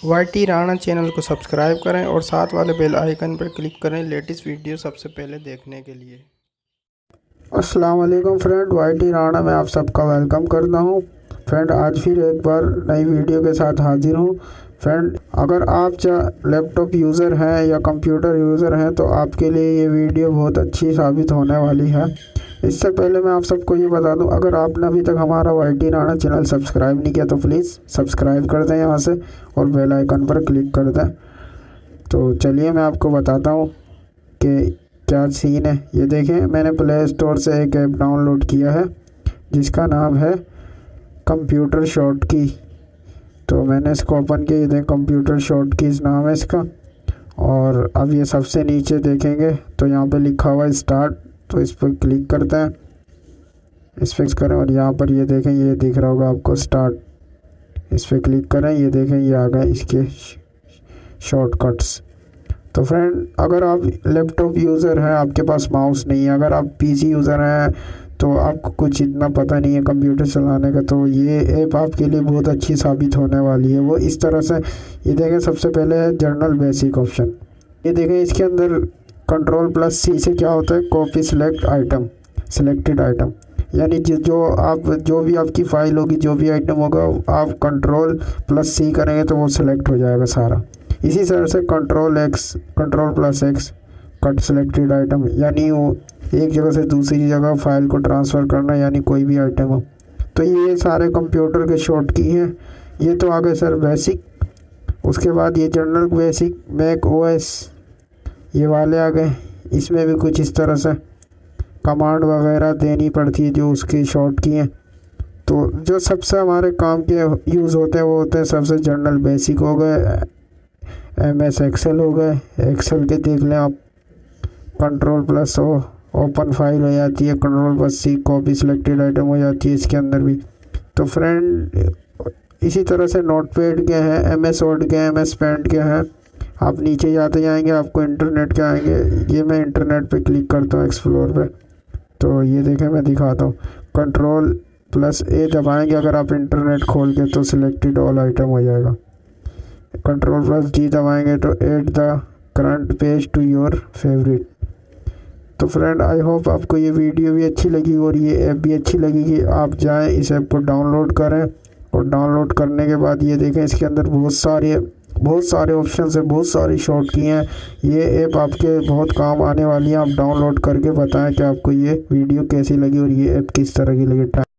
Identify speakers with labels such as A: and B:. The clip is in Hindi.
A: वाईटी राणा चैनल को सब्सक्राइब करें और साथ वाले बेल आइकन पर क्लिक करें लेटेस्ट वीडियो सबसे पहले देखने के लिए।
B: अस्सलाम वालेकुम फ्रेंड, वाईटी राणा में आप सबका वेलकम करता हूं। फ्रेंड, आज फिर एक बार नई वीडियो के साथ हाजिर हूं। फ्रेंड, अगर आप लैपटॉप यूज़र हैं या कंप्यूटर यूज़र हैं तो आपके लिए ये वीडियो बहुत अच्छी साबित होने वाली है। इससे पहले मैं आप सबको ये बता दूं, अगर आपने अभी तक हमारा वाईटी राणा चैनल सब्सक्राइब नहीं किया तो प्लीज़ सब्सक्राइब कर दें यहाँ से और बेल आइकन पर क्लिक कर दें। तो चलिए मैं आपको बताता हूँ कि क्या सीन है। ये देखें, मैंने प्ले स्टोर से एक ऐप डाउनलोड किया है जिसका नाम है कंप्यूटर शॉर्टकी। तो मैंने इसको ओपन किया, ये देखें कंप्यूटर शॉर्टकीज़ नाम है इसका। और अब ये सबसे नीचे देखेंगे तो यहाँ पे लिखा हुआ है स्टार्ट, तो इस पर क्लिक करते हैं, इस पर करें और यहाँ पर ये देखें, ये दिख रहा होगा आपको स्टार्ट। इस पर क्लिक करें, ये देखें ये आ गए इसके शॉर्टकट्स। तो फ्रेंड, अगर आप लैपटॉप यूज़र हैं, आपके पास माउस नहीं है, अगर आप पीसी यूज़र हैं तो आपको कुछ इतना पता नहीं है कंप्यूटर चलाने का, तो ये ऐप आपके लिए बहुत अच्छी साबित होने वाली है। वो इस तरह से, ये देखें सबसे पहले है जनरल बेसिक ऑप्शन। ये देखें इसके अंदर Ctrl+C से क्या होता है, copy select item, selected item, यानी जो भी आपकी फ़ाइल होगी, जो भी आइटम होगा, आप Ctrl+C करेंगे तो वो सिलेक्ट हो जाएगा सारा। इसी तरह से Ctrl+X कट सिलेक्टेड आइटम, यानी वो एक जगह से दूसरी जगह फाइल को ट्रांसफ़र करना, यानी कोई भी आइटम हो। तो ये सारे कंप्यूटर के शॉर्ट की हैं। ये तो आ गए सर बेसिक। उसके बाद ये जनरल बेसिक, मैक ओएस, ये वाले आ गए। इसमें भी कुछ इस तरह से कमांड वगैरह देनी पड़ती है जो उसकी शॉर्ट की हैं। तो जो सबसे हमारे काम के यूज़ होते हैं वो होते हैं सबसे जनरल बेसिक हो गए, MS एक्सेल हो गए। एक्सेल के देख लें आप, Ctrl+O ओपन फाइल हो जाती है, Ctrl+C कॉपी सिलेक्टेड आइटम हो जाती है इसके अंदर भी। तो फ्रेंड, इसी तरह से नोटपैड के हैं, MS वर्ड के, MS पेंट के हैं। आप नीचे जाते जाएंगे आपको इंटरनेट के आएंगे। ये मैं इंटरनेट पे क्लिक करता हूँ, एक्सप्लोर पे, तो ये देखें मैं दिखाता हूँ। Ctrl+A दबाएंगे अगर आप इंटरनेट खोल के तो सिलेक्टेड ऑल आइटम हो जाएगा। Ctrl+D दबाएंगे तो add the current page to your favourite. तो फ्रेंड, आई होप आपको ये वीडियो भी अच्छी लगी और ये ऐप भी अच्छी लगी कि आप जाएं इस ऐप को डाउनलोड करें। और डाउनलोड करने के बाद ये देखें इसके अंदर बहुत सारे ऑप्शन है, बहुत सारी शॉर्ट की हैं। ये ऐप आपके बहुत काम आने वाली है। आप डाउनलोड करके बताएं कि आपको ये वीडियो कैसी लगी और ये ऐप किस तरह की लगी।